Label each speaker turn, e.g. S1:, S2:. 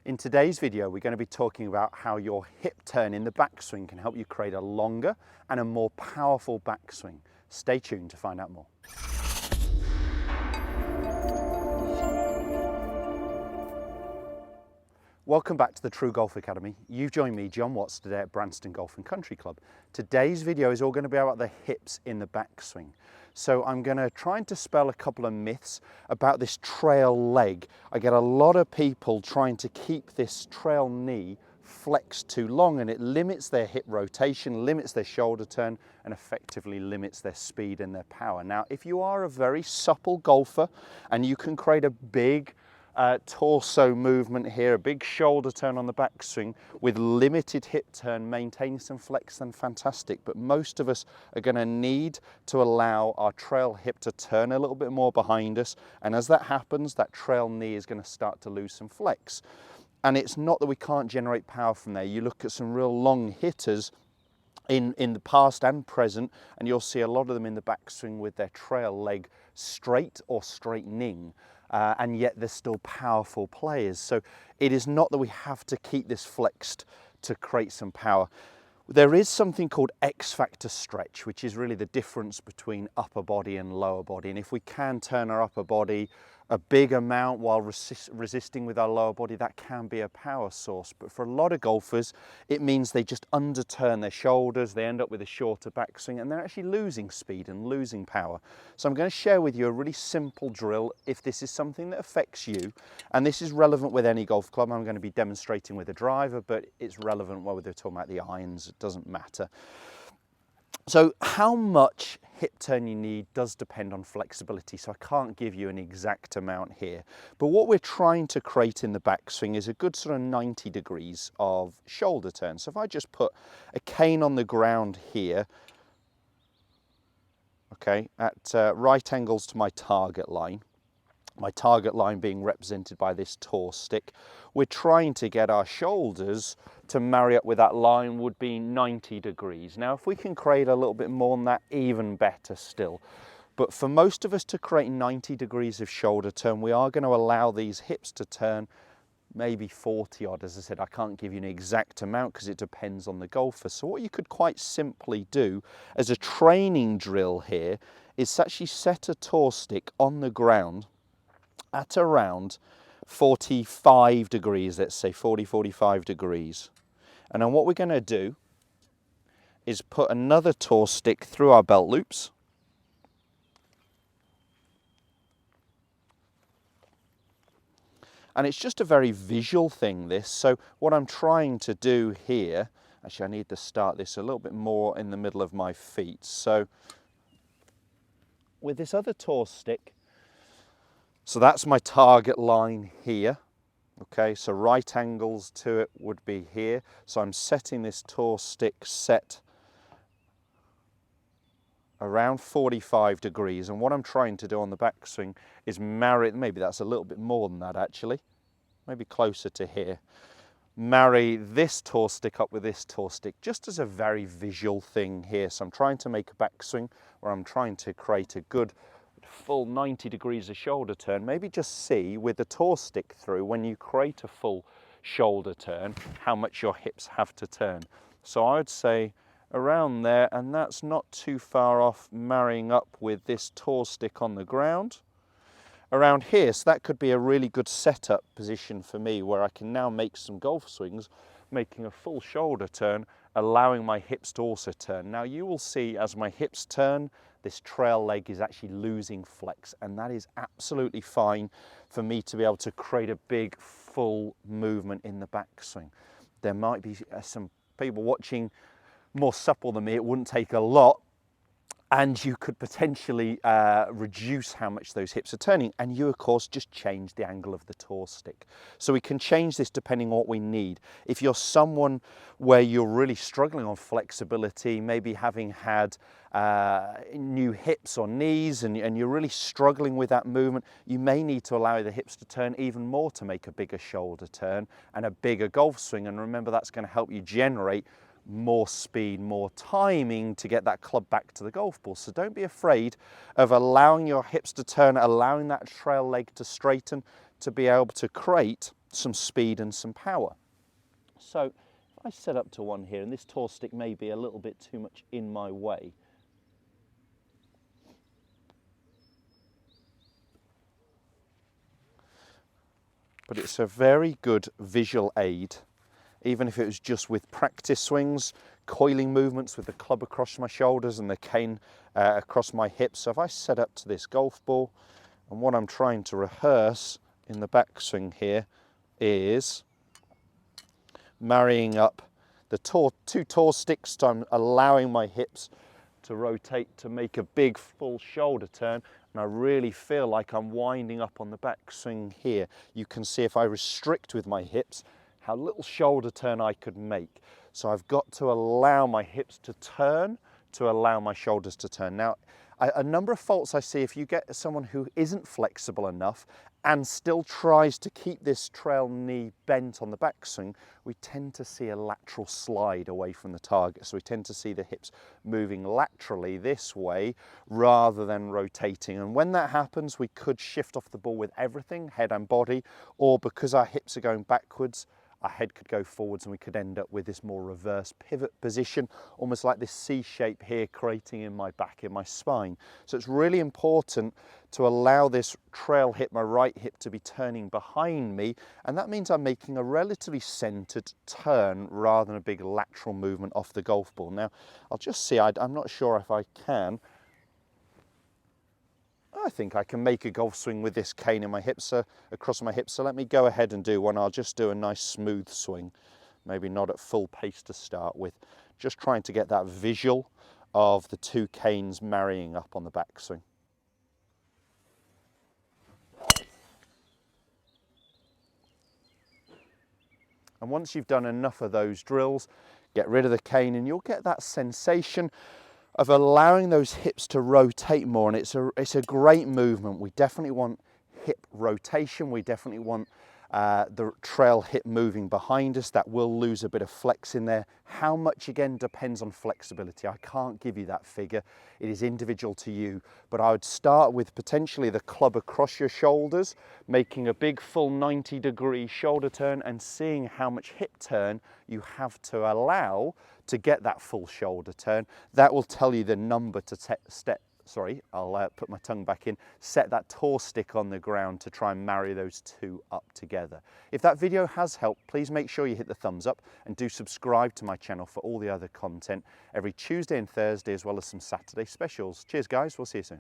S1: In today's video, we're going to be talking about how your hip turn in the backswing can help you create a longer and a more powerful backswing. Stay tuned to find out more. Welcome back to the TruGolf Academy. You've joined me, Jon Watts, today at Branston Golf and Country Club. Today's video is all going to be about the hips in the backswing. So I'm going to try and dispel a couple of myths about this trail leg. I get a lot of people trying to keep this trail knee flexed too long, and it limits their hip rotation, limits their shoulder turn, and effectively limits their speed and their power. Now, if you are a very supple golfer and you can create a big torso movement here, a big shoulder turn on the backswing with limited hip turn, maintaining some flex, then fantastic. But most of us are going to need to allow our trail hip to turn a little bit more behind us, and as that happens, that trail knee is going to start to lose some flex. And it's not that we can't generate power from there. You look at some real long hitters in the past and present, and you'll see a lot of them in the backswing with their trail leg straight or straightening. And yet they're still powerful players. So it is not that we have to keep this flexed to create some power. There is something called X factor stretch, which is really the difference between upper body and lower body. And if we can turn our upper body a big amount while resisting with our lower body, that can be a power source. But for a lot of golfers, it means they just underturn their shoulders, they end up with a shorter backswing, and they're actually losing speed and losing power. So I'm going to share with you a really simple drill if this is something that affects you. And this is relevant with any golf club. I'm going to be demonstrating with a driver, but it's relevant whether they're talking about the irons, it doesn't matter. So how much hip turn you need does depend on flexibility, so I can't give you an exact amount here. But what we're trying to create in the backswing is a good sort of 90 degrees of shoulder turn. So if I just put a cane on the ground here, okay, at right angles to my target line being represented by this torque stick, we're trying to get our shoulders to marry up with that line would be 90 degrees. Now, if we can create a little bit more than that, even better still. But for most of us to create 90 degrees of shoulder turn, we are going to allow these hips to turn maybe 40 odd. As I said, I can't give you an exact amount because it depends on the golfer. So what you could quite simply do as a training drill here is actually set a torque stick on the ground at around 45 degrees, let's say 45 degrees. And then what we're going to do is put another torque stick through our belt loops. And it's just a very visual thing, this. So what I'm trying to do here, actually I need to start this a little bit more in the middle of my feet. So with this other torque stick, so that's my target line here. Okay, so right angles to it would be here. So I'm setting this torque stick set around 45 degrees. And what I'm trying to do on the backswing is marry, maybe that's a little bit more than that actually, maybe closer to here. Marry this torque stick up with this torque stick, just as a very visual thing here. So I'm trying to make a backswing where I'm trying to create a good full 90 degrees of shoulder turn. Maybe just see with the torque stick through, when you create a full shoulder turn, how much your hips have to turn. So I would say around there, and that's not too far off marrying up with this torque stick on the ground. Around here, so that could be a really good setup position for me where I can now make some golf swings, making a full shoulder turn, allowing my hips to also turn. Now you will see as my hips turn, this trail leg is actually losing flex, and that is absolutely fine for me to be able to create a big full movement in the backswing. There might be some people watching more supple than me, it wouldn't take a lot, and you could potentially reduce how much those hips are turning, and you of course just change the angle of the torque stick. So we can change this depending on what we need. If you're someone where you're really struggling on flexibility, maybe having had new hips or knees, and you're really struggling with that movement, you may need to allow the hips to turn even more to make a bigger shoulder turn and a bigger golf swing. And remember, that's going to help you generate more speed, more timing to get that club back to the golf ball. So don't be afraid of allowing your hips to turn, allowing that trail leg to straighten, to be able to create some speed and some power. So if I set up to one here, and this tour stick may be a little bit too much in my way, but it's a very good visual aid, even if it was just with practice swings, coiling movements with the club across my shoulders and the cane across my hips. So if I set up to this golf ball, and what I'm trying to rehearse in the backswing here is marrying up the two tour sticks, so I'm allowing my hips to rotate to make a big full shoulder turn, and I really feel like I'm winding up on the backswing here. You can see if I restrict with my hips how little shoulder turn I could make. So I've got to allow my hips to turn to allow my shoulders to turn. Now, a number of faults I see if you get someone who isn't flexible enough and still tries to keep this trail knee bent on the backswing, we tend to see a lateral slide away from the target. So we tend to see the hips moving laterally this way rather than rotating. And when that happens, we could shift off the ball with everything, head and body, or because our hips are going backwards, our head could go forwards and we could end up with this more reverse pivot position, almost like this C shape here creating in my back, in my spine. So it's really important to allow this trail hip, my right hip, to be turning behind me, and that means I'm making a relatively centered turn rather than a big lateral movement off the golf ball. Now, I'll just see, I'm not sure if I can. I think I can make a golf swing with this cane in my hips, across my hips. So let me go ahead and do one. I'll just do a nice smooth swing, maybe not at full pace to start with. Just trying to get that visual of the two canes marrying up on the backswing. And once you've done enough of those drills, get rid of the cane and you'll get that sensation of allowing those hips to rotate more, and it's a great movement. We definitely want hip rotation. We definitely want the trail hip moving behind us. That will lose a bit of flex in there. How much, again, depends on flexibility. I can't give you that figure. It is individual to you, but I would start with potentially the club across your shoulders, making a big full 90-degree shoulder turn and seeing how much hip turn you have to allow to get that full shoulder turn. That will tell you the number to I'll put my tongue back in, set that tour stick on the ground to try and marry those two up together. If that video has helped, please make sure you hit the thumbs up and do subscribe to my channel for all the other content every Tuesday and Thursday, as well as some Saturday specials. Cheers guys, we'll see you soon.